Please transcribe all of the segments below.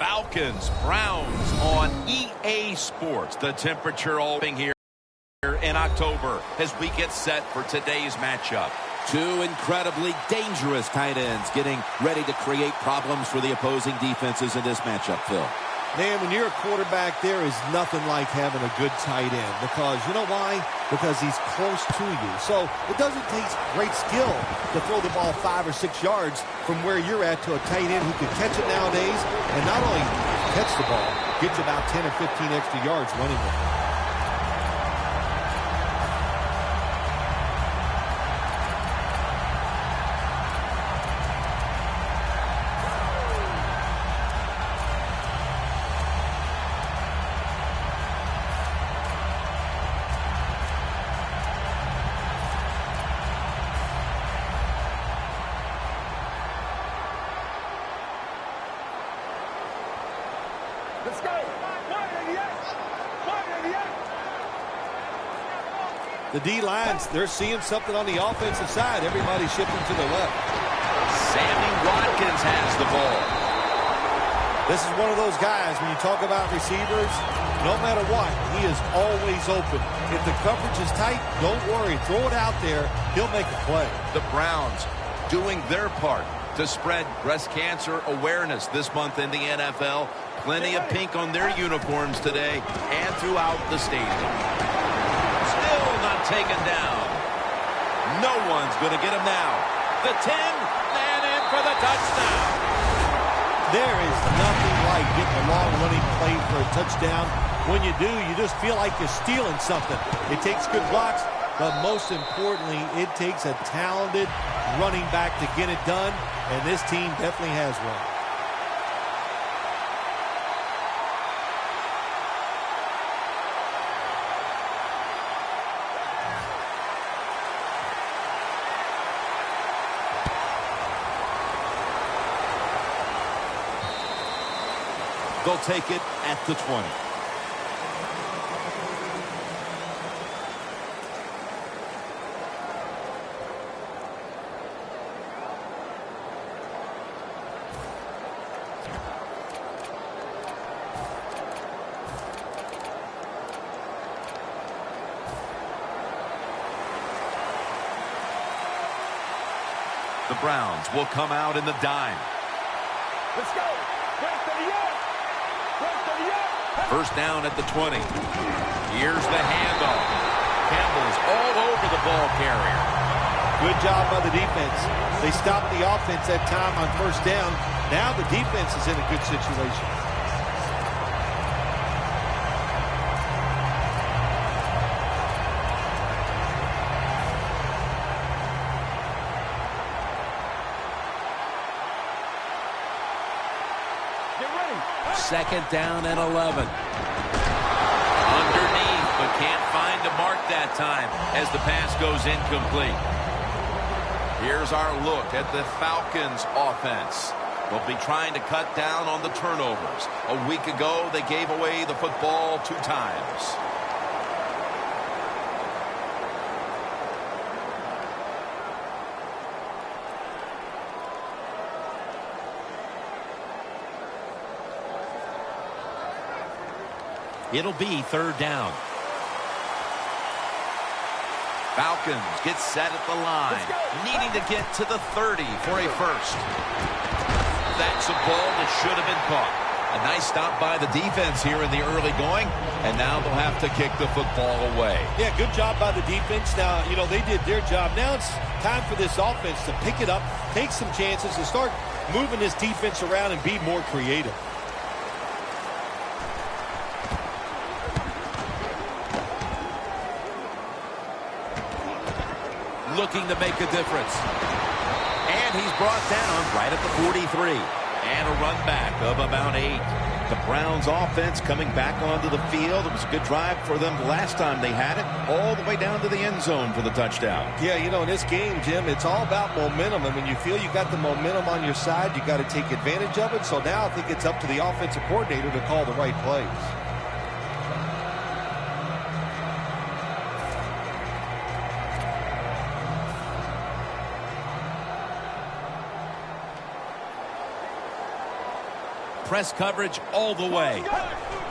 Falcons, Browns on EA Sports. The temperature all here in October as we get set for today's matchup. Two incredibly dangerous tight ends getting ready to create problems for the opposing defenses in this matchup, Phil. Man, when you're a quarterback, there is nothing like having a good tight end. Because, you know why? Because he's close to you. So it doesn't take great skill to throw the ball 5 or 6 yards from where you're at to a tight end who can catch it nowadays. And not only catch the ball, gets about 10 or 15 extra yards running it. Let's go. 188. 188. The D-lines, they're seeing something on the offensive side. Everybody's shifting to the left. Sammy Watkins has the ball. This is one of those guys, when you talk about receivers, no matter what, he is always open. If the coverage is tight, don't worry. Throw it out there. He'll make a play. The Browns doing their part to spread breast cancer awareness this month in the NFL. Plenty of pink on their uniforms today and throughout the stadium. Still not taken down. No one's going to get him now. The 10, and in for the touchdown. There is nothing like getting a long running play for a touchdown. When you do, you just feel like you're stealing something. It takes good blocks, but most importantly, it takes a talented running back to get it done, and this team definitely has one. They'll take it at the 20. The Browns will come out in the dime. Let's go. First down at the 20. Here's the handoff. Campbell's all over the ball carrier. Good job by the defense. They stopped the offense that time on first down. Now the defense is in a good situation. Second down and 11. Underneath, but can't find a mark that time as the pass goes incomplete. Here's our look at the Falcons offense. They'll be trying to cut down on the turnovers. A week ago, they gave away the football 2 times. It'll be third down. Falcons get set at the line, needing to get to the 30 for a first. That's a ball that should have been caught. A nice stop by the defense here in the early going, and now they'll have to kick the football away. Yeah, good job by the defense. Now, you know, they did their job. Now it's time for this offense to pick it up, take some chances, and start moving this defense around and be more creative. Looking to make a difference. And he's brought down right at the 43. And a run back of about 8. The Browns offense coming back onto the field. It was a good drive for them last time they had it, all the way down to the end zone for the touchdown. Yeah, you know, in this game, Jim, it's all about momentum. And when you feel you got the momentum on your side, you got to take advantage of it. So now I think it's up to the offensive coordinator to call the right plays. press coverage all the way.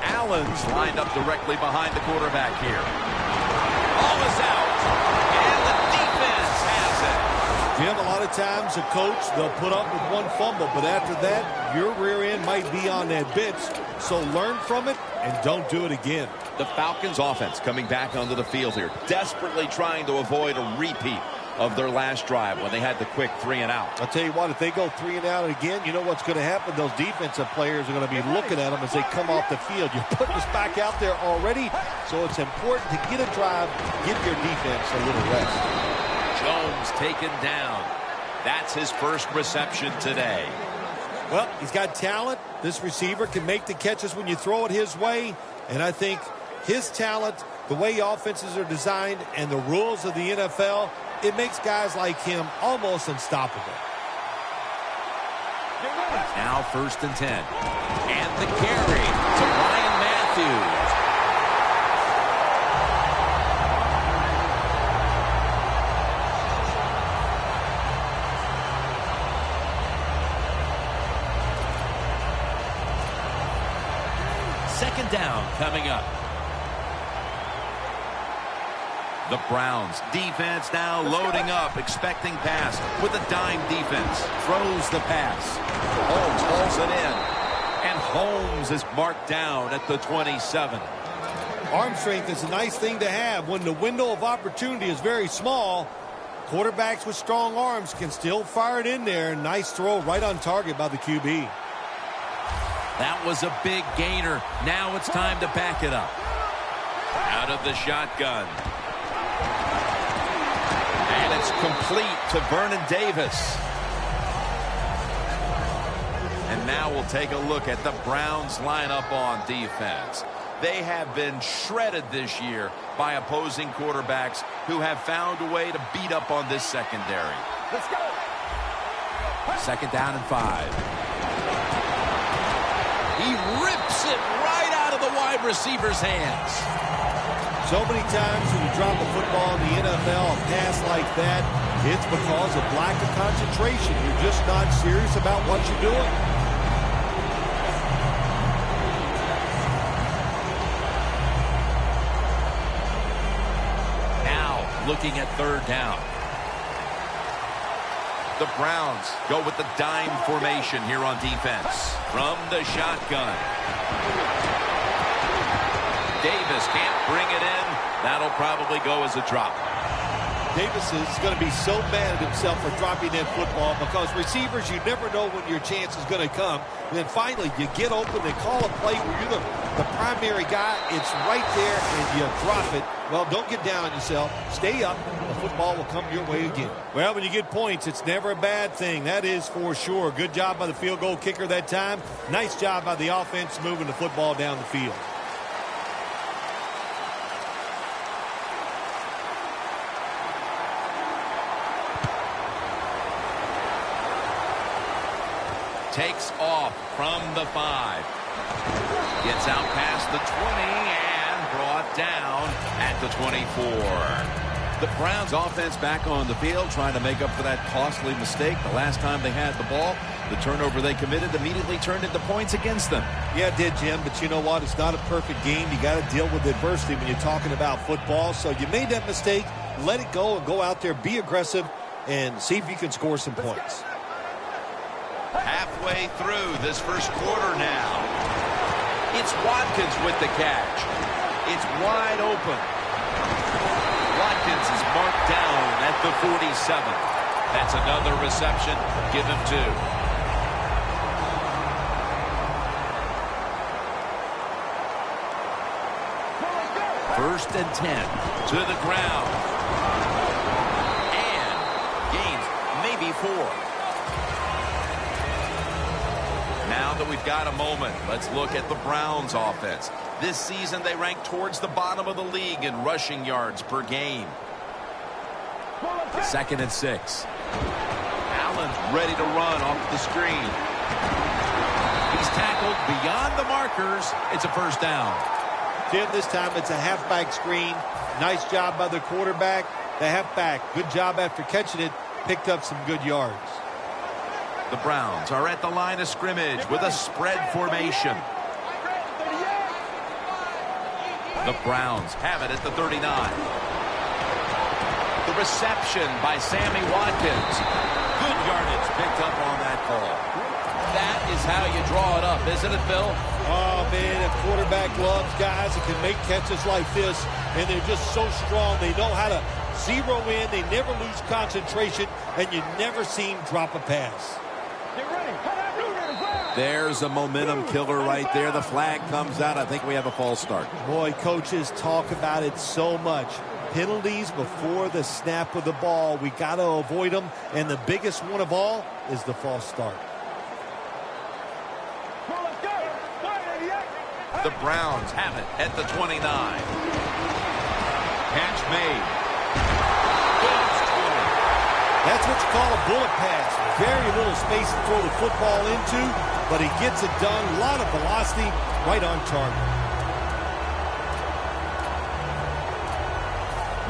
Allen's lined up directly behind the quarterback here. Ball is out, and the defense has it. Jim, a lot of times a coach, they'll put up with one fumble, but after that, your rear end might be on that bitch. So learn from it and don't do it again. The Falcons offense coming back onto the field here, desperately trying to avoid a repeat of their last drive when they had the quick 3-and-out. I'll tell you what, if they go 3-and-out again, you know what's going to happen? Those defensive players are going to be looking at them as they come off the field. You're putting us back out there already, so it's important to get a drive, give your defense a little rest. Jones taken down. That's his first reception today. Well, he's got talent. This receiver can make the catches when you throw it his way, and I think his talent, the way offenses are designed, and the rules of the NFL, it makes guys like him almost unstoppable. Now 1st and 10. And the carry to Ryan Matthews. Second down coming up. The Browns defense now loading up, expecting pass with a dime defense. Throws the pass. Holmes hauls it in. And Holmes is marked down at the 27. Arm strength is a nice thing to have when the window of opportunity is very small. Quarterbacks with strong arms can still fire it in there. Nice throw right on target by the QB. That was a big gainer. Now it's time to back it up. Out of the shotgun. And it's complete to Vernon Davis. And now we'll take a look at the Browns lineup on defense. They have been shredded this year by opposing quarterbacks who have found a way to beat up on this secondary. Let's go. 2nd down and 5. He rips it right out of the wide receiver's hands. So many times when you drop a football in the NFL, a pass like that, it's because of lack of concentration. You're just not serious about what you're doing. Now looking at 3rd down. The Browns go with the dime formation here on defense. From the shotgun. Davis can't bring it in. That'll probably go as a drop. Davis is going to be so mad at himself for dropping that football because receivers, you never know when your chance is going to come. And then finally, you get open and call a play where you're the primary guy. It's right there, and you drop it. Well, don't get down on yourself. Stay up. The football will come your way again. Well, when you get points, it's never a bad thing. That is for sure. Good job by the field goal kicker that time. Nice job by the offense moving the football down the field. Takes off from the 5. Gets out past the 20 and brought down at the 24. The Browns offense back on the field trying to make up for that costly mistake. The last time they had the ball, the turnover they committed immediately turned into points against them. Yeah, it did, Jim, but you know what? It's not a perfect game. You got to deal with adversity when you're talking about football. So you made that mistake, let it go, and go out there, be aggressive, and see if you can score some points. Halfway through this first quarter now. It's Watkins with the catch. It's wide open. Watkins is marked down at the 47. That's another reception. Give him 2. First and 10. To the ground. And gains maybe 4. Now that we've got a moment, let's look at the Browns offense. This season, they rank towards the bottom of the league in rushing yards per game. 2nd and 6. Allen's ready to run off the screen. He's tackled beyond the markers. It's a first down. Jim, this time it's a halfback screen. Nice job by the quarterback. The halfback, good job after catching it. Picked up some good yards. The Browns are at the line of scrimmage with a spread formation. The Browns have it at the 39. The reception by Sammy Watkins. Good yardage picked up on that call. That is how you draw it up, isn't it, Phil? Oh, man, a quarterback loves guys that can make catches like this, and they're just so strong. They know how to zero in. They never lose concentration, and you never see him drop a pass. There's a momentum killer right there. The flag comes out. I think we have a false start. Boy, coaches talk about it so much. Penalties before the snap of the ball. We got to avoid them, and the biggest one of all is the false start. The Browns have it at the 29. Catch made. That's what you call a bullet pass. Very little space to throw the football into, but he gets it done. A lot of velocity, right on target.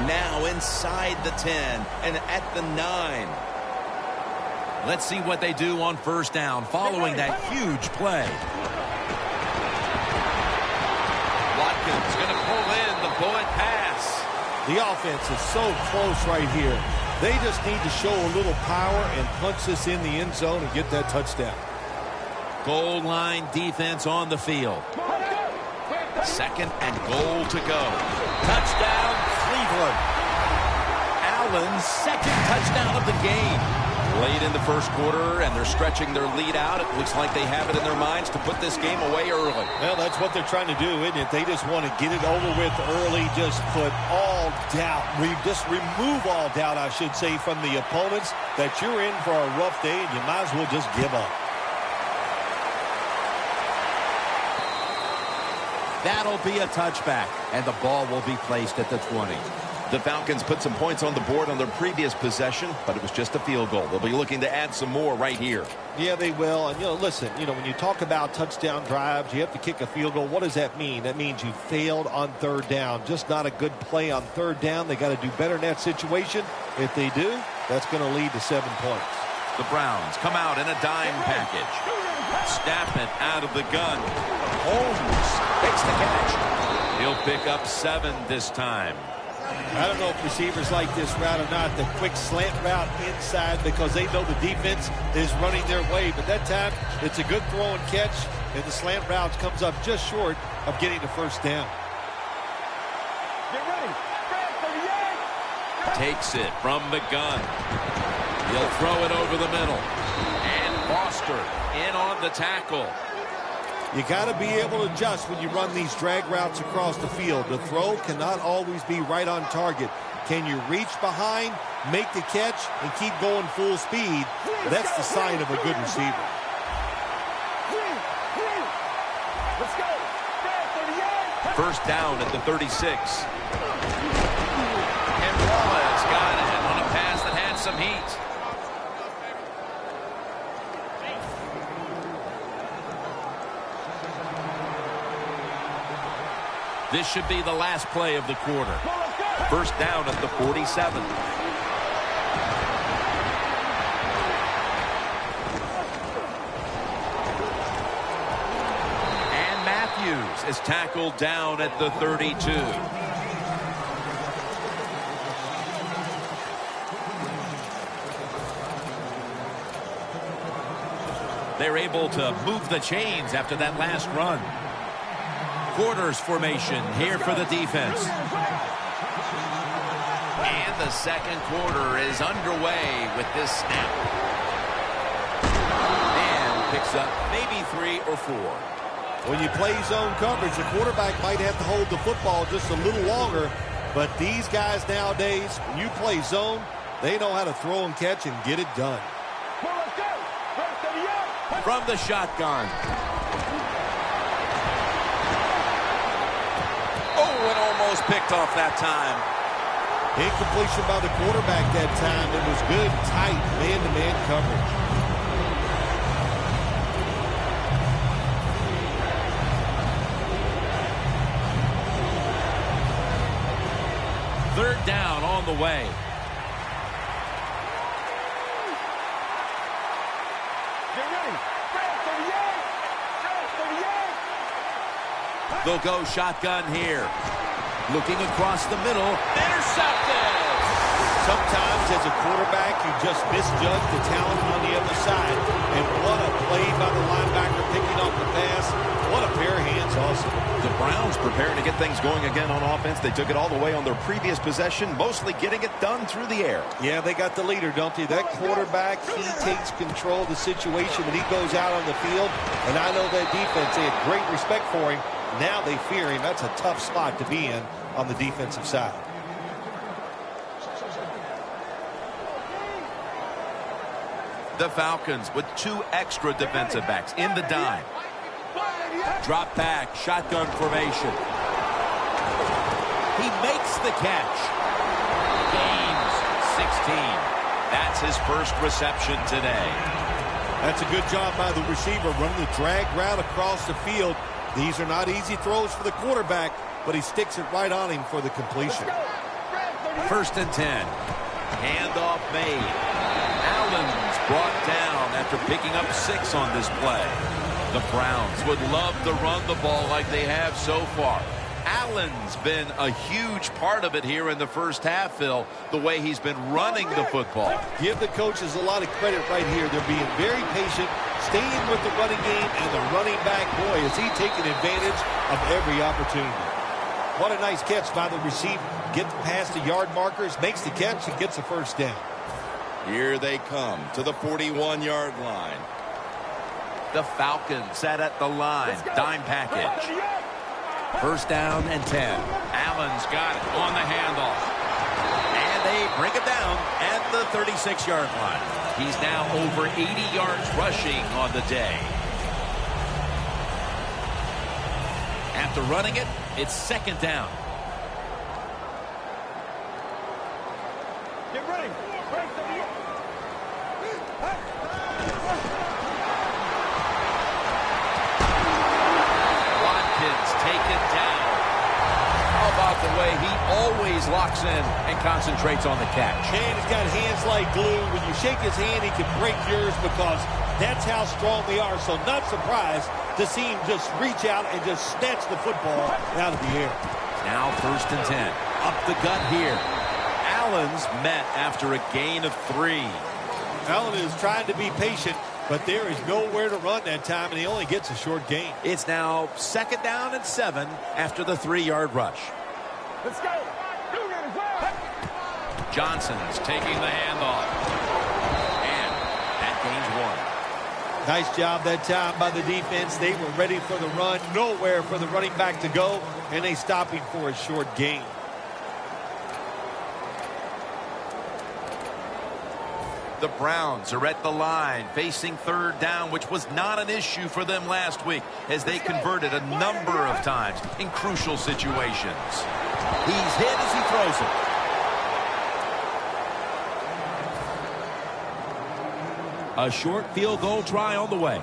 Now inside the 10 and at the 9. Let's see what they do on first down following that huge play. Watkins going to pull in the bullet pass. The offense is so close right here. They just need to show a little power and punch this in the end zone and get that touchdown. Goal line defense on the field. Second and goal to go. Touchdown, Cleveland. Allen's second touchdown of the game. Late in the first quarter, and they're stretching their lead out. It looks like they have it in their minds to put this game away early. Well, that's what they're trying to do, isn't it? They just want to get it over with early, just put all doubt, just remove all doubt, I should say, from the opponents that you're in for a rough day, and you might as well just give up. That'll be a touchback, and the ball will be placed at the 20. The Falcons put some points on the board on their previous possession, but it was just a field goal. They'll be looking to add some more right here. Yeah, they will. And, listen, when you talk about touchdown drives, you have to kick a field goal. What does that mean? That means you failed on third down. Just not a good play on third down. They got to do better in that situation. If they do, that's going to lead to 7 points. The Browns come out in a dime package. Snap it out of the gun. Holmes makes the catch. He'll pick up 7 this time. I don't know if receivers like this route or not, the quick slant route inside, because they know the defense is running their way. But that time, it's a good throw and catch, and the slant route comes up just short of getting the first down. Get ready. Takes it from the gun. He'll throw it over the middle. And Foster in on the tackle. You got to be able to adjust when you run these drag routes across the field. The throw cannot always be right on target. Can you reach behind, make the catch, and keep going full speed? That's the sign of a good receiver. Let's go. First down at the 36. And Wallace got it on a pass that had some heat. This should be the last play of the quarter. First down at the 47. And Matthews is tackled down at the 32. They're able to move the chains after that last run. Quarters formation here for the defense. And the second quarter is underway with this snap. And picks up maybe 3 or 4. When you play zone coverage, the quarterback might have to hold the football just a little longer. But these guys nowadays, when you play zone, they know how to throw and catch and get it done. From the shotgun. Oh, and almost picked off that time. Incompletion by the quarterback that time. It was good, tight, man-to-man coverage. Third down on the way. ready. Red 38. Red 38. They'll go shotgun here. Looking across the middle. Intercepted! Sometimes as a quarterback, you just misjudge the talent on the other side. And what a play by the linebacker picking up the pass. What a pair of hands also. The Browns preparing to get things going again on offense. They took it all the way on their previous possession, mostly getting it done through the air. Yeah, they got the leader, don't they? That quarterback, he takes control of the situation when he goes out on the field. And I know that defense, they had great respect for him. Now they fear him. That's a tough spot to be in on the defensive side. The Falcons with 2 extra defensive backs in the dime. Drop back, shotgun formation. He makes the catch. Gains 16. That's his first reception today. That's a good job by the receiver, running the drag route across the field. These are not easy throws for the quarterback, but he sticks it right on him for the completion. 1st and 10. Handoff made. Allen's brought down after picking up 6 on this play. The Browns would love to run the ball like they have so far. Allen's been a huge part of it here in the first half, Phil, the way he's been running the football. Give the coaches a lot of credit right here. They're being very patient, staying with the running game, and the running back, boy, is he taking advantage of every opportunity. What a nice catch by the receiver. Gets past the yard markers, makes the catch, and gets the first down. Here they come to the 41-yard line. The Falcons set at the line. Dime package. 1st down and 10. Allen's got it on the handoff. And they bring him down at the 36-yard line. He's now over 80 yards rushing on the day. After running it, it's 2nd down. Get ready. Red 38. Taken down. How about the way he always locks in and concentrates on the catch? And he's got hands like glue. When you shake his hand, he can break yours because that's how strong they are. So not surprised to see him just reach out and just snatch the football out of the air. Now 1st and 10. Up the gut here. Allen's met after a gain of 3. Allen is trying to be patient, but there is nowhere to run that time, and he only gets a short gain. It's now 2nd down and 7 after the 3-yard rush. Let's go. Johnson's taking the handoff. And that gains 1. Nice job that time by the defense. They were ready for the run, nowhere for the running back to go, and they stop him for a short gain. The Browns are at the line, facing 3rd down, which was not an issue for them last week as they converted a number of times in crucial situations. He's hit as he throws it. A short field goal try on the way.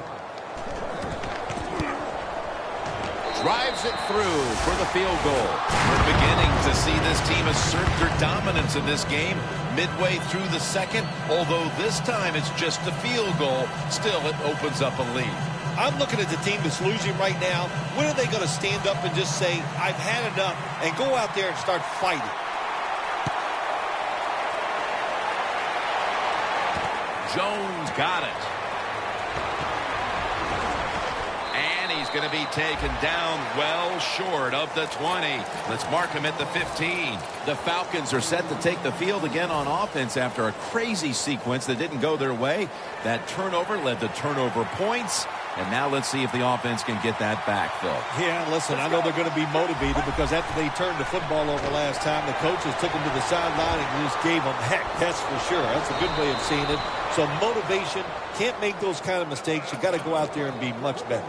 Drives it through for the field goal. We're beginning to see this team assert their dominance in this game midway through the 2nd, although this time it's just a field goal. Still, it opens up a lead. I'm looking at the team that's losing right now. When are they going to stand up and just say, I've had enough, and go out there and start fighting? Jones got it. And he's going to be taken down well short of the 20. Let's mark him at the 15. The Falcons are set to take the field again on offense after a crazy sequence that didn't go their way. That turnover led to turnover points. And now let's see if the offense can get that back, Phil. Yeah, listen, I know they're going to be motivated because after they turned the football over last time, the coaches took them to the sideline and just gave them heck, that's for sure. That's a good way of seeing it. So motivation, can't make those kind of mistakes. You got to go out there and be much better.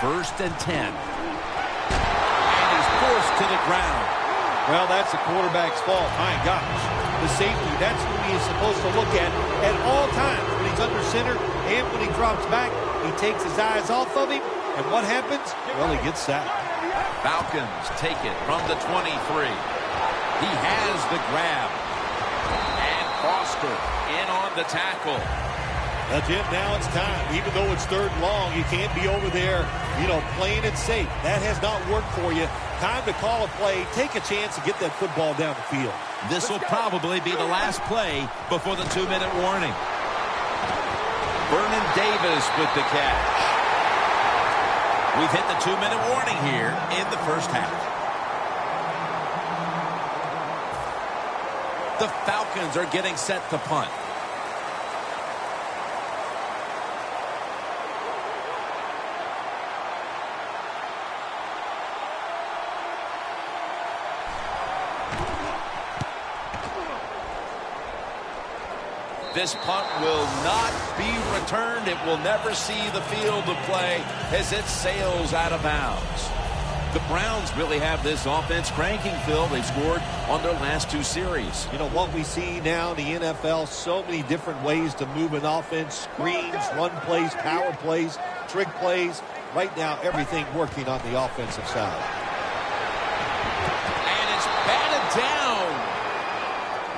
First and 10. And he's forced to the ground. Well, that's the quarterback's fault. My gosh. The safety, that's who he is supposed to look at all times when he's under center And when he drops back, he takes his eyes off of him. And what happens? Well, he gets sacked. Falcons take it from the 23. He has the grab. And Foster in on the tackle. That's it. Now it's time. Even though it's 3rd and long, you can't be over there, playing it safe. That has not worked for you. Time to call a play, take a chance to get that football down the field. This will probably be the last play before the 2-minute warning. Vernon Davis with the catch. We've hit the 2-minute warning here in the first half. The Falcons are getting set to punt. This punt will not be returned. It will never see the field of play as it sails out of bounds. The Browns really have this offense cranking, Phil. They've scored on their last 2 series. What we see now in the NFL, so many different ways to move an offense. Screens, run plays, power plays, trick plays. Right now, everything working on the offensive side. And it's batted down.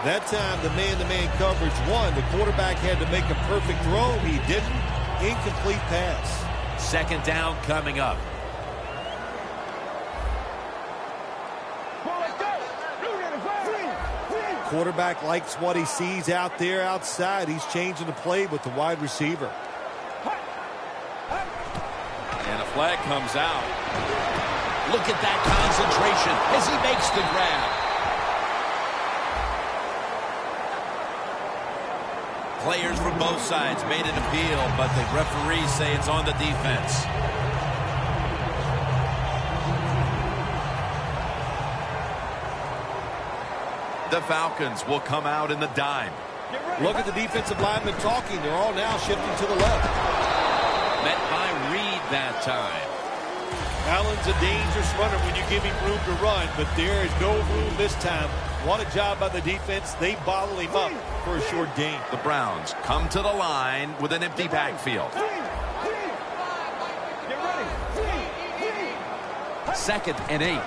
That time, the man-to-man coverage won. The quarterback had to make a perfect throw. He didn't. Incomplete pass. 2nd down coming up. Quarterback likes what he sees out there outside. He's changing the play with the wide receiver. And a flag comes out. Look at that concentration as he makes the grab. Players from both sides made an appeal, but the referees say it's on the defense. The Falcons will come out in the dime. Look at the defensive linemen talking. They're all now shifting to the left. Met by Reed that time. Allen's a dangerous runner when you give him room to run, but there is no room this time. What a job by the defense. They bottle him up for a short gain. The Browns come to the line with an empty backfield. 2nd and 8.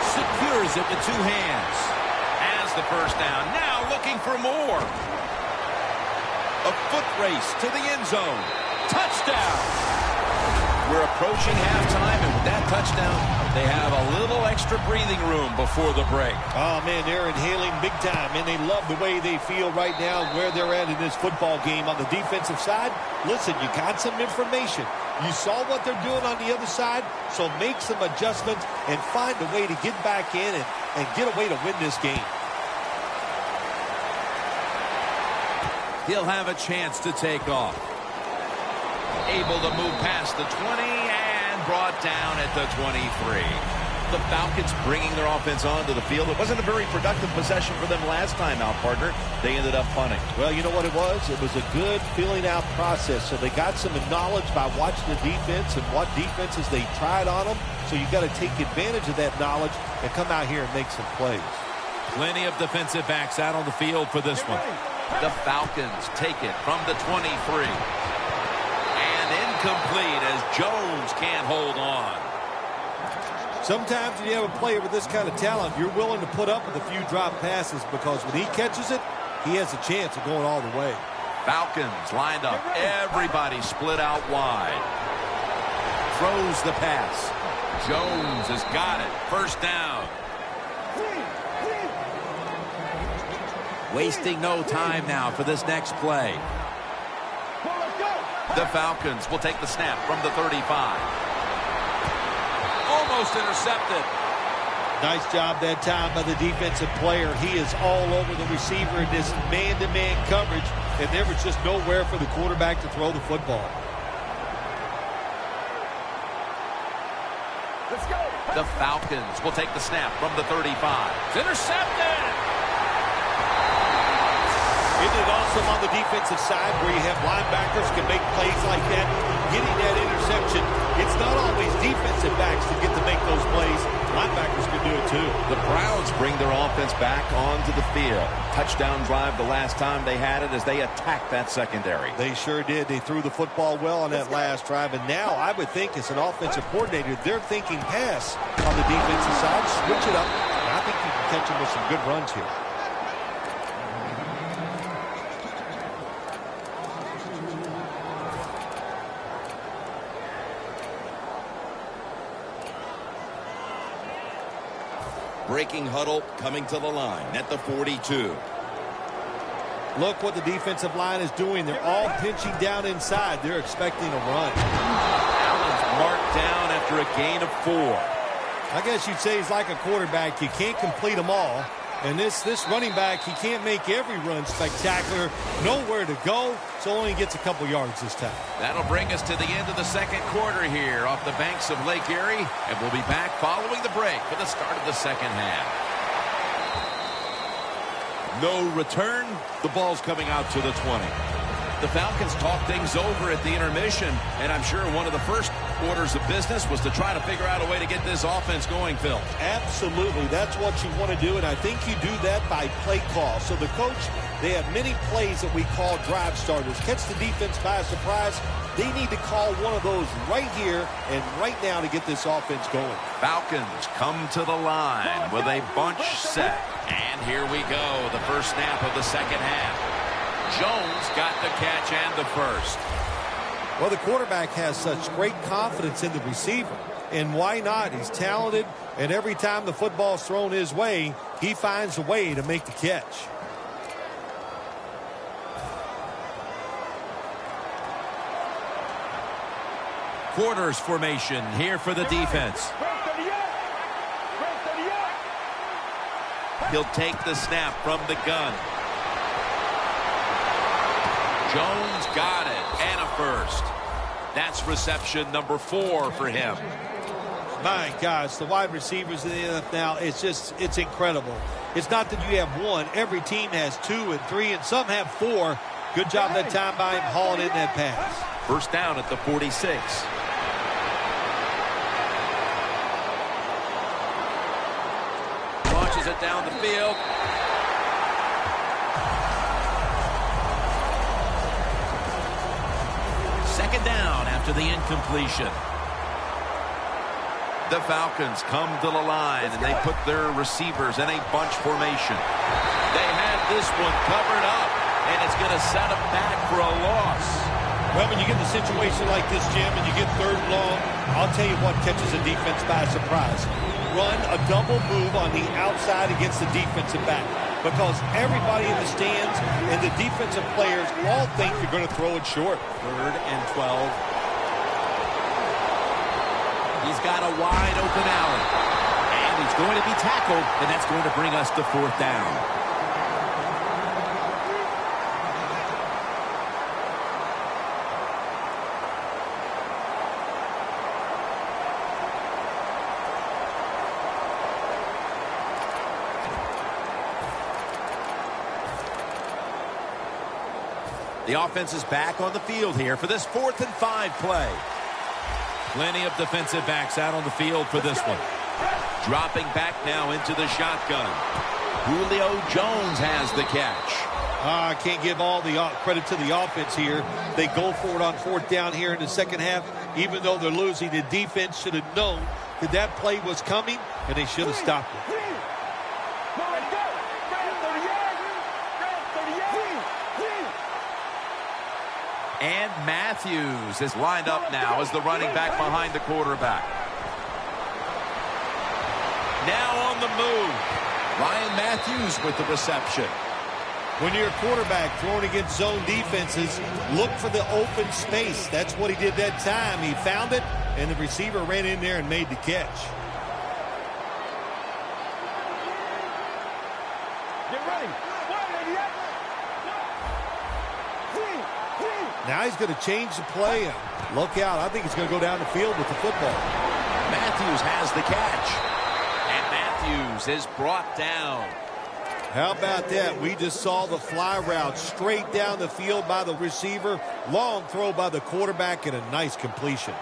Secures it with 2 hands. Has the first down. Now looking for more. A foot race to the end zone. Touchdown. We're approaching halftime, and with that touchdown, they have a little extra breathing room before the break. Oh, man, they're inhaling big time, and they love the way they feel right now where they're at in this football game. On the defensive side, listen, you got some information. You saw what they're doing on the other side, so make some adjustments and find a way to get back in and get a way to win this game. He'll have a chance to take off. Able to move past the 20 and brought down at the 23. The Falcons bringing their offense onto the field. It wasn't a very productive possession for them last time out, partner. They ended up punting. Well, you know what it was? It was a good filling out process. So they got some knowledge by watching the defense and what defenses they tried on them. So you got to take advantage of that knowledge and come out here and make some plays. Plenty of defensive backs out on the field for this one. The Falcons take it from the 23. Incomplete as Jones can't hold on. Sometimes when you have a player with this kind of talent, you're willing to put up with a few drop passes because when he catches it, he has a chance of going all the way. Falcons lined up. Everybody split out wide. Throws the pass. Jones has got it. First down. Wasting no time now for this next play. The Falcons will take the snap from the 35. Almost intercepted. Nice job that time by the defensive player. He is all over the receiver in this man-to-man coverage, and there was just nowhere for the quarterback to throw the football. Let's go. The Falcons will take the snap from the 35. It's intercepted. Isn't it awesome on the defensive side where you have linebackers can make plays like that, getting that interception? It's not always defensive backs that get to make those plays. Linebackers can do it too. The Browns bring their offense back onto the field. Touchdown drive the last time they had it as they attacked that secondary. They sure did. They threw the football well on that last drive, and now I would think as an offensive coordinator, they're thinking pass on the defensive side, switch it up, and I think you can catch them with some good runs here. Breaking huddle coming to the line at the 42. Look what the defensive line is doing. They're all pinching down inside. They're expecting a run. Allen's marked down after a gain of 4. I guess you'd say he's like a quarterback. You can't complete them all. And this running back, he can't make every run spectacular. Nowhere to go, so only gets a couple yards this time. That'll bring us to the end of the second quarter here off the banks of Lake Erie. And we'll be back following the break for the start of the second half. No return. The ball's coming out to the 20. The Falcons talked things over at the intermission, and I'm sure one of the first orders of business was to try to figure out a way to get this offense going, Phil. Absolutely. That's what you want to do, and I think you do that by play call. So the coach, they have many plays that we call drive starters. Catch the defense by surprise. They need to call one of those right here and right now to get this offense going. Falcons come to the line with a bunch set. And here we go, the first snap of the second half. Jones got the catch and the first. Well, the quarterback has such great confidence in the receiver. And why not? He's talented, and every time the football's thrown his way, he finds a way to make the catch. Quarters formation here for the defense. He'll take the snap from the gun. Jones got it, and a first. That's reception number 4 for him. My gosh, the wide receivers in the NFL now, it's incredible. It's not that you have one. Every team has 2 and 3, and some have 4. Good job that time by him hauling in that pass. First down at the 46. Launches it down the field. Second down after the incompletion. The Falcons come to the line, and they put their receivers in a bunch formation. They have this one covered up, and it's going to set them back for a loss. Well, when you get in a situation like this, Jim, and you get third and long, I'll tell you what catches a defense by surprise. Run a double move on the outside against the defensive back, because everybody in the stands and the defensive players all think you're going to throw it short. 3rd and 12. He's got a wide open Allen. And he's going to be tackled, and that's going to bring us to 4th down. The offense is back on the field here for this 4th and 5 play. Plenty of defensive backs out on the field for this one. Dropping back now into the shotgun. Julio Jones has the catch. I can't give all the credit to the offense here. They go for it on 4th down here in the second half. Even though they're losing, the defense should have known that play was coming, and they should have stopped it. And Matthews is lined up now as the running back behind the quarterback. Now on the move. Ryan Matthews with the reception. When you're a quarterback throwing against zone defenses, look for the open space. That's what he did that time. He found it, and the receiver ran in there and made the catch. Get ready. Now he's going to change the play. Look out. I think he's going to go down the field with the football. Matthews has the catch. And Matthews is brought down. How about that? We just saw the fly route straight down the field by the receiver. Long throw by the quarterback and a nice completion.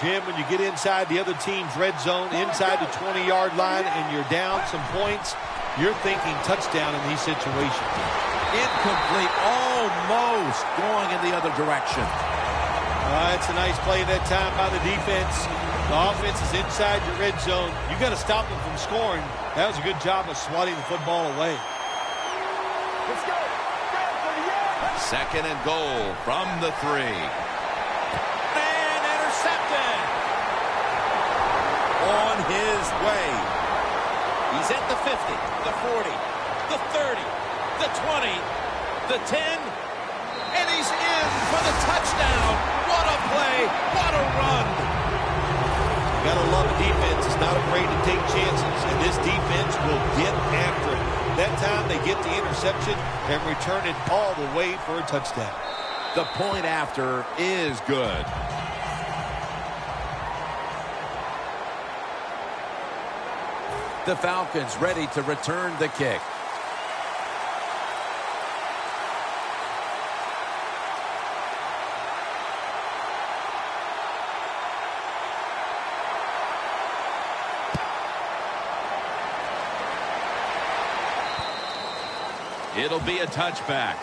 Jim, when you get inside the other team's red zone, inside the 20-yard line, and you're down some points, you're thinking touchdown in these situations. Incomplete, almost going in the other direction. It's a nice play that time by the defense. The offense is inside your red zone. You got to stop them from scoring. That was a good job of swatting the football away. Let's go. Second and goal from the 3. And intercepted. On his way. He's at the 50, the 40, the 30, the 20, the 10, and he's in for the touchdown. What a play. What a run. You got to love the defense. It's not afraid to take chances, and this defense will get after it. That time they get the interception and return it all the way for a touchdown. The point after is good. The Falcons ready to return the kick. It'll be a touchback.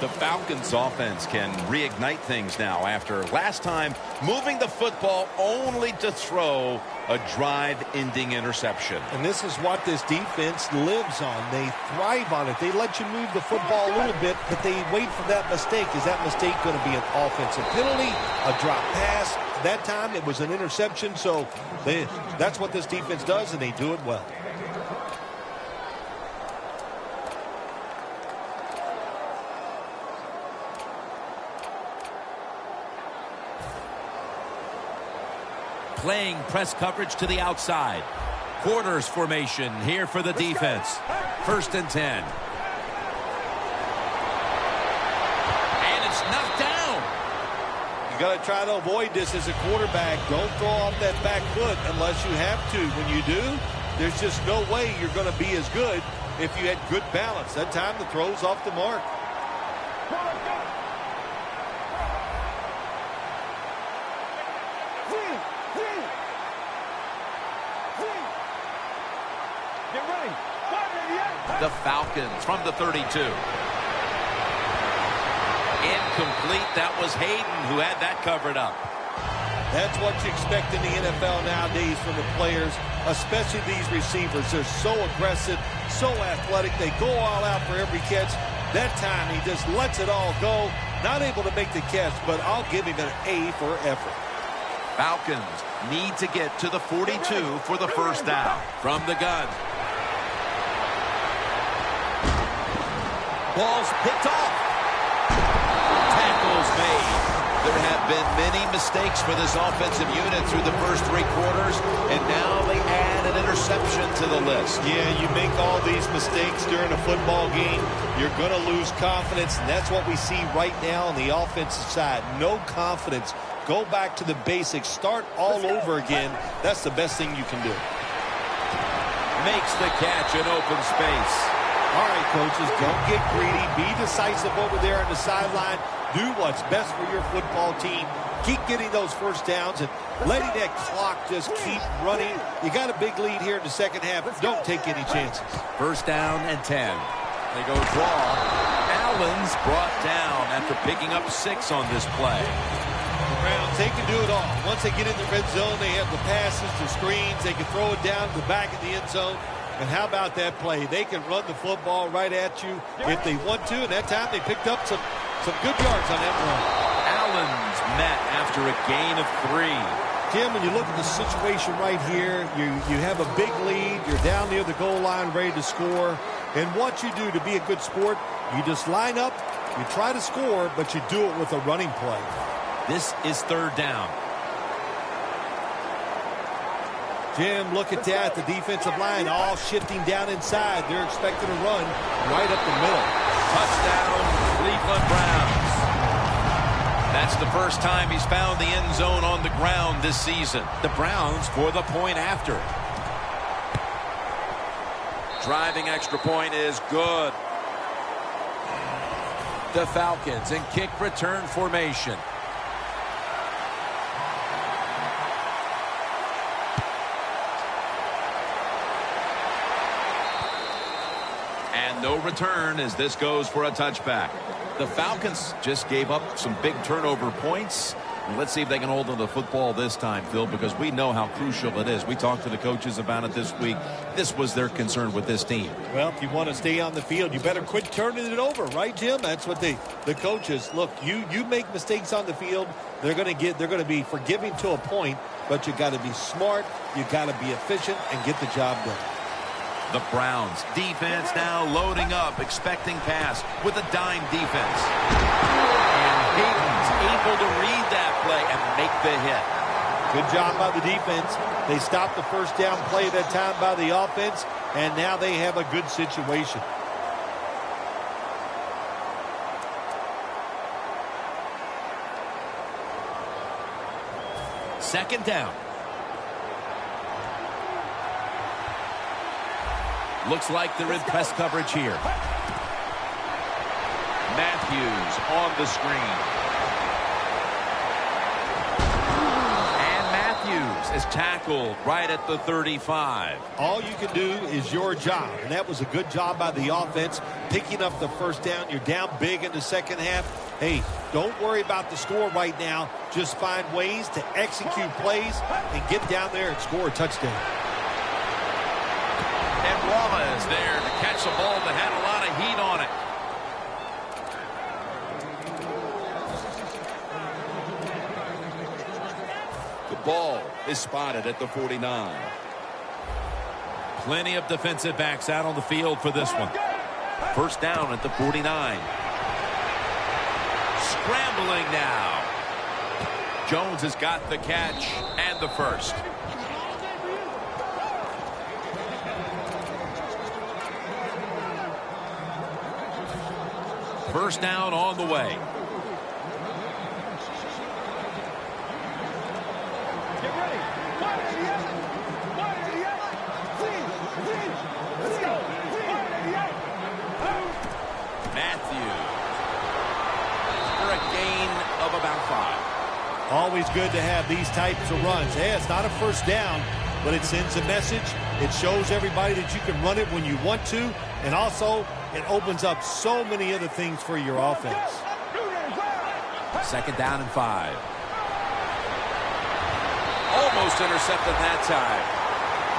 The Falcons offense can reignite things now after last time moving the football only to throw a drive-ending interception. And this is what this defense lives on. They thrive on it. They let you move the football a little bit, but they wait for that mistake. Is that mistake going to be an offensive penalty, a drop pass? That time it was an interception, so that's what this defense does, and they do it well. Playing press coverage to the outside. Quarters formation here for the defense. 1st and 10. And it's knocked down. You got to try to avoid this as a quarterback. Don't throw off that back foot unless you have to. When you do, there's just no way you're going to be as good if you had good balance. That time the throw's off the mark. The Falcons from the 32. Incomplete. That was Hayden who had that covered up. That's what you expect in the NFL nowadays from the players, especially these receivers. They're so aggressive, so athletic. They go all out for every catch. That time he just lets it all go. Not able to make the catch, but I'll give him an A for effort. Falcons need to get to the 42 for the first down. From the gun. Ball's picked off. Tackles made. There have been many mistakes for this offensive unit through the first 3 quarters, and now they add an interception to the list. Yeah, you make all these mistakes during a football game, you're going to lose confidence, and that's what we see right now on the offensive side. No confidence. Go back to the basics. Start all over again. That's the best thing you can do. Makes the catch in open space. All right, coaches, don't get greedy. Be decisive over there on the sideline. Do what's best for your football team. Keep getting those first downs and letting that clock just keep running. You got a big lead here in the second half. Don't take any chances. 1st down and 10. They go draw. Allen's brought down after picking up 6 on this play. The Browns, they can do it all. Once they get in the red zone, they have the passes, the screens. They can throw it down to the back of the end zone. And how about that play? They can run the football right at you if they want to. And that time they picked up some good yards on that run. Allen's met after a gain of 3. Jim, when you look at the situation right here, you have a big lead. You're down near the goal line ready to score. And what you do to be a good sport, you just line up, you try to score, but you do it with a running play. This is 3rd down. Jim, look at that. The defensive line all shifting down inside. They're expecting to run right up the middle. Touchdown, Cleveland Browns. That's the first time he's found the end zone on the ground this season. The Browns for the point after. Driving extra point is good. The Falcons in kick return formation. And no return as this goes for a touchback. The Falcons just gave up some big turnover points. Let's see if they can hold on to the football this time, Phil, because we know how crucial it is. We talked to the coaches about it this week. This was their concern with this team. Well, if you want to stay on the field, you better quit turning it over, right, Jim? That's what the coaches look. You make mistakes on the field, they're going to be forgiving to a point, but you got to be smart, you got to be efficient, and get the job done. The Browns defense now loading up, expecting pass with a dime defense. And Hayden's able to read that play and make the hit. Good job by the defense. They stopped the first down play that time by the offense, and now they have a good situation. Second down. Looks like they're in press coverage here. Matthews on the screen. And Matthews is tackled right at the 35. All you can do is your job, and that was a good job by the offense, picking up the first down. You're down big in the second half. Hey, don't worry about the score right now. Just find ways to execute plays and get down there and score a touchdown. And Wallace is there to catch a ball that had a lot of heat on it. The ball is spotted at the 49. Plenty of defensive backs out on the field for this one. First down at the 49. Scrambling now. Jones has got the catch and the first. First down on the way. Get ready. 188. 188. Clean. Let's go. 188. Matthews for a gain of about 5. Always good to have these types of runs. Hey, it's not a first down, but it sends a message. It shows everybody that you can run it when you want to, and also it opens up so many other things for your offense. Second down and 5. Almost intercepted that time.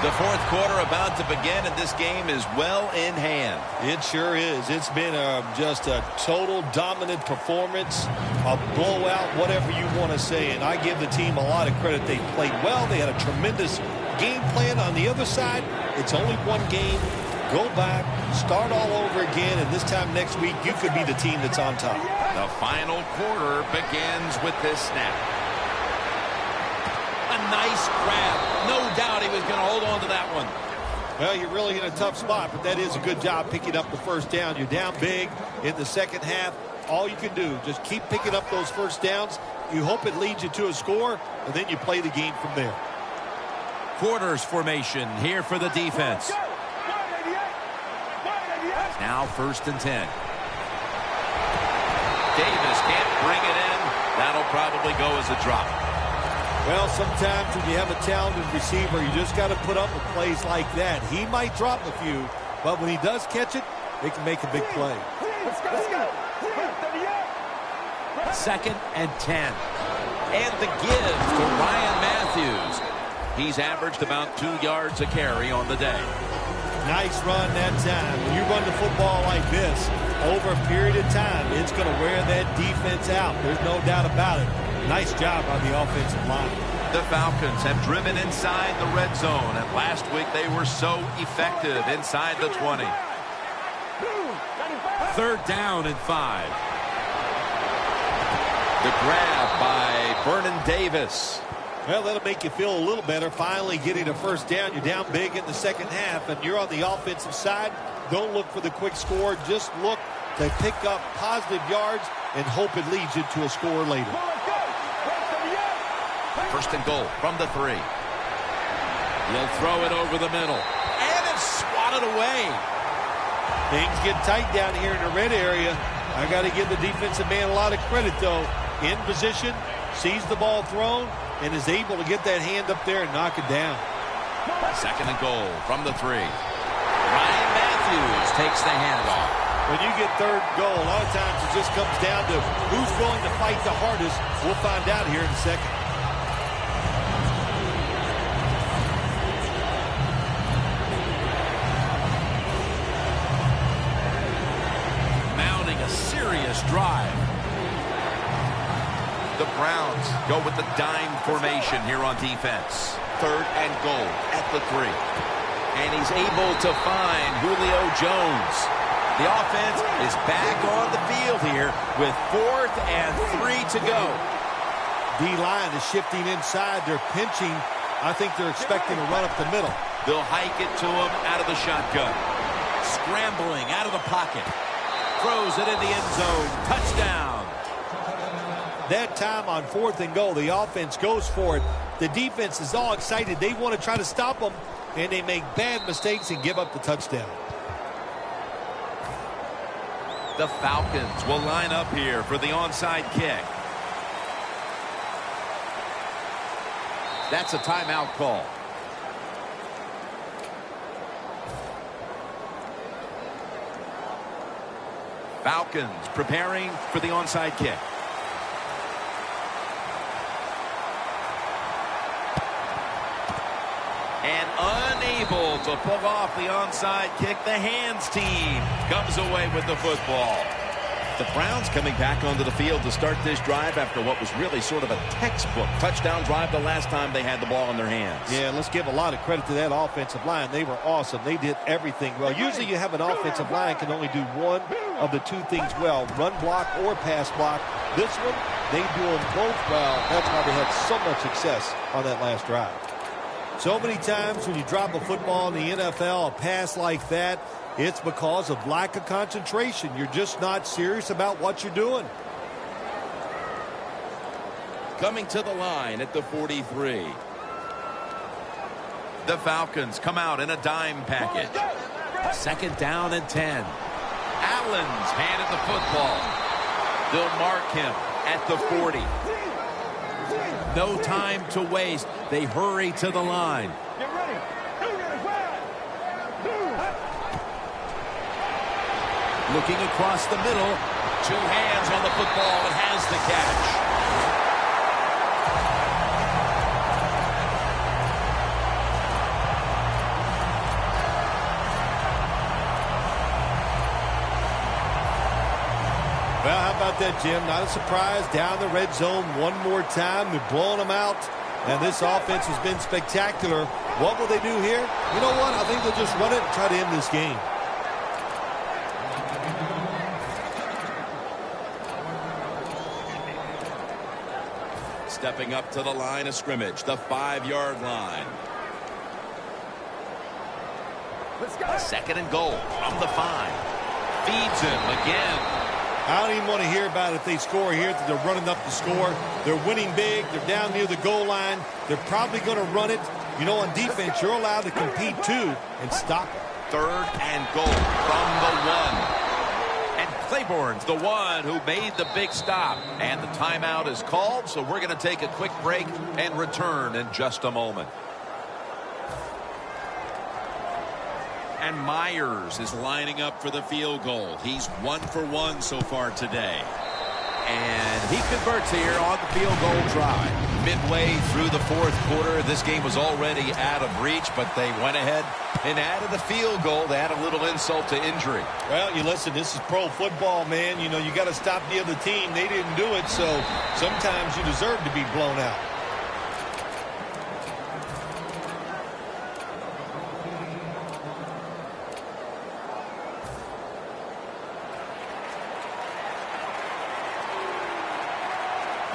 The fourth quarter about to begin, and this game is well in hand. It sure is. It's been just a total dominant performance, a blowout, whatever you want to say. And I give the team a lot of credit. They played well. They had a tremendous game plan. On the other side, it's only one game. Go back, start all over again, and this time next week, you could be the team that's on top. The final quarter begins with this snap. A nice grab. No doubt he was going to hold on to that one. Well, you're really in a tough spot, but that is a good job picking up the first down. You're down big in the second half. All you can do, just keep picking up those first downs. You hope it leads you to a score, and then you play the game from there. Quarters formation here for the defense. Now first and 10. Davis can't bring it in. That'll probably go as a drop. Well, sometimes when you have a talented receiver, you just got to put up with plays like that. He might drop a few, but when he does catch it, they can make a big play. Let's go. Second and 10. And the give to Ryan Matthews. He's averaged about 2 yards a carry on the day. Nice run that time. When you run the football like this, over a period of time, it's going to wear that defense out. There's no doubt about it. Nice job on the offensive line. The Falcons have driven inside the red zone, and last week they were so effective inside the 20. Third down and 5. The grab by Vernon Davis. Well, that'll make you feel a little better. Finally getting a first down. You're down big in the second half, and you're on the offensive side. Don't look for the quick score. Just look to pick up positive yards and hope it leads you to a score later. First and goal from the 3. He'll throw it over the middle. And it's swatted it away. Things get tight down here in the red area. I got to give the defensive man a lot of credit, though. In position, sees the ball thrown, and is able to get that hand up there and knock it down. 2nd and goal from the 3. Ryan Matthews takes the handoff. When you get 3rd goal, a lot of times it just comes down to who's willing to fight the hardest. We'll find out here in a second. Mounting a serious drive. The Browns go with the dime formation here on defense. 3rd and goal at the 3. And he's able to find Julio Jones. The offense is back on the field here with 4th and 3 to go. D-line is shifting inside. They're pinching. I think they're expecting a run up the middle. They'll hike it to him out of the shotgun. Scrambling out of the pocket. Throws it in the end zone. Touchdown. That time on 4th and goal, the offense goes for it. The defense is all excited. They want to try to stop them, and they make bad mistakes and give up the touchdown. The Falcons will line up here for the onside kick. That's a timeout call. Falcons preparing for the onside kick. And unable to pull off the onside kick, the hands team comes away with the football. The Browns coming back onto the field to start this drive after what was really sort of a textbook touchdown drive the last time they had the ball in their hands. Yeah, let's give a lot of credit to that offensive line. They were awesome. They did everything well. Usually you have an offensive line can only do one of the 2 things well, run block or pass block. This one, they do them both well. That's why they had so much success on that last drive. So many times when you drop a football in the NFL, a pass like that, it's because of lack of concentration. You're just not serious about what you're doing. Coming to the line at the 43. The Falcons come out in a dime package. 2nd down and 10. Allen's handed the football. They'll mark him at the 40. No time to waste. They hurry to the line. Get ready. Looking across the middle. 2 hands on the football and has the catch. Well, how about that, Jim? Not a surprise. Down the red zone one more time. They're blowing them out. And this offense has been spectacular. What will they do here? You know what? I think they'll just run it and try to end this game. Stepping up to the line of scrimmage, the 5-yard line. Let's go. 2nd and goal from the 5. Feeds him again. I don't even want to hear about if they score here, that they're running up the score. They're winning big. They're down near the goal line. They're probably going to run it. You know, on defense, you're allowed to compete too and stop it. 3rd and goal from the 1. And Claiborne's the one who made the big stop. And the timeout is called, so we're going to take a quick break and return in just a moment. And Myers is lining up for the field goal. He's 1 for 1 so far today. And he converts here on the field goal drive. Midway through the 4th quarter, this game was already out of reach, but they went ahead and added the field goal to add a little insult to injury. Well, you listen, this is pro football, man. You know, you got to stop the other team. They didn't do it, so sometimes you deserve to be blown out.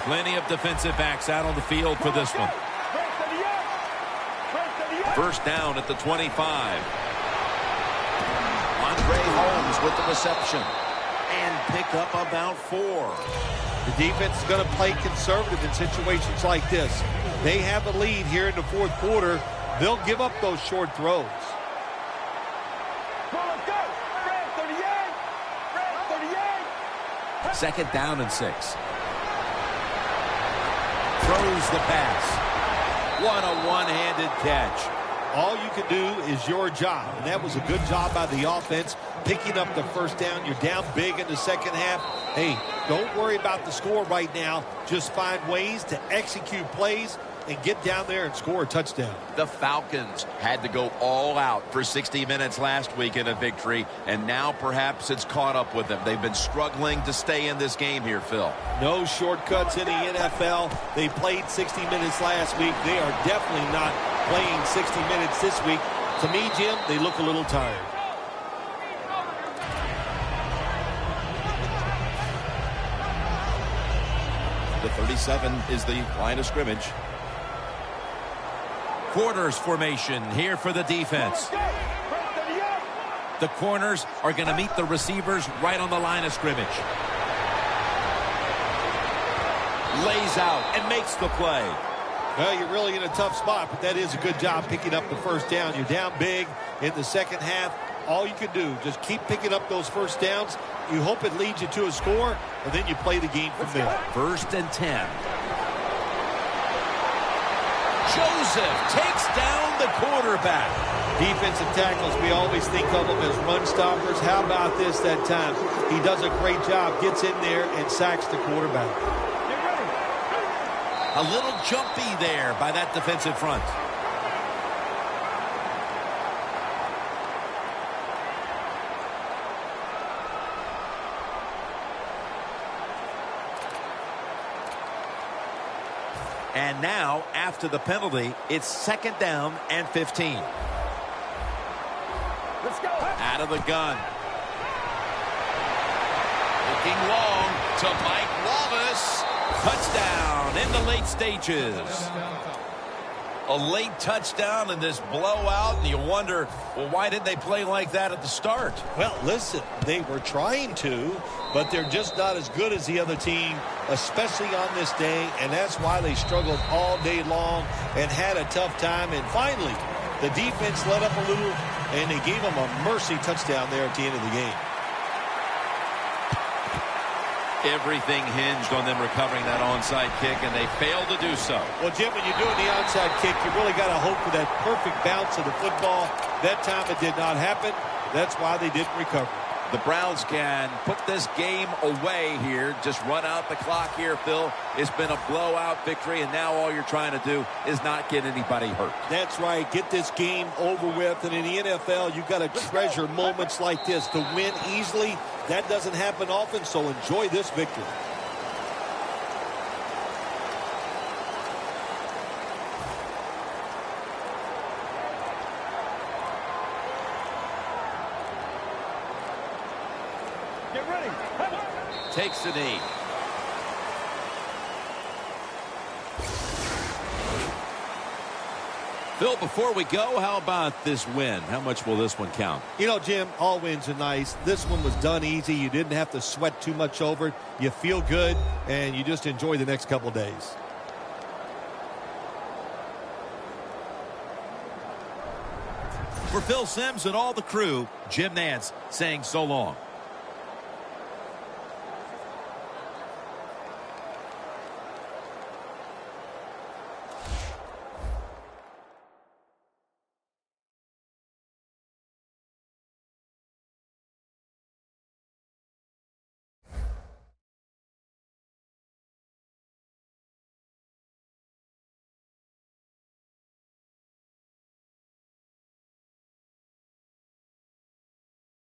Plenty of defensive backs out on the field for this one. 1st down at the 25. Andre Holmes with the reception. And pick up about 4. The defense is going to play conservative in situations like this. They have a lead here in the 4th quarter. They'll give up those short throws. 2nd down and 6. Throws the pass. What a one-handed catch. All you can do is your job, and that was a good job by the offense, picking up the first down. You're down big in the second half. Hey, don't worry about the score right now. Just find ways to execute plays and get down there and score a touchdown. The Falcons had to go all out for 60 minutes last week in a victory, and now perhaps it's caught up with them. They've been struggling to stay in this game here, Phil. No shortcuts in the NFL. They played 60 minutes last week. They are definitely not playing 60 minutes this week. To me, Jim, they look a little tired. The 37 is the line of scrimmage. Quarters formation here for the defense. The corners are going to meet the receivers right on the line of scrimmage. Lays out and makes the play. Well, you're really in a tough spot, but that is a good job picking up the first down. You're down big in the second half. All you can do, just keep picking up those first downs. You hope it leads you to a score, and then you play the game from there. 1st and 10. Joseph takes down the quarterback. Defensive tackles, we always think of them as run stoppers. How about this that time? He does a great job, gets in there and sacks the quarterback. A little jumpy there by that defensive front. And now, after the penalty, it's 2nd down and 15. Let's go. Out of the gun. Looking long to Mike Wallace. Touchdown in the late stages. A late touchdown in this blowout, and you wonder, well, why didn't they play like that at the start? Well, listen, they were trying to, but they're just not as good as the other team, especially on this day, and that's why they struggled all day long and had a tough time. And finally, the defense let up a little, and they gave them a mercy touchdown there at the end of the game. Everything hinged on them recovering that onside kick, and they failed to do so. Well, Jim, when you're doing the onside kick, you really got to hope for that perfect bounce of the football. That time it did not happen. That's why they didn't recover. The Browns can put this game away here. Just run out the clock here, Phil. It's been a blowout victory, and now all you're trying to do is not get anybody hurt. That's right. Get this game over with. And in the NFL, you've got to treasure moments like this. To win easily, that doesn't happen often, so enjoy this victory. Get ready. Takes the knee. Phil, before we go, how about this win? How much will this one count? You know, Jim, all wins are nice. This one was done easy. You didn't have to sweat too much over it. You feel good, and you just enjoy the next couple days. For Phil Simms and all the crew, Jim Nantz saying so long.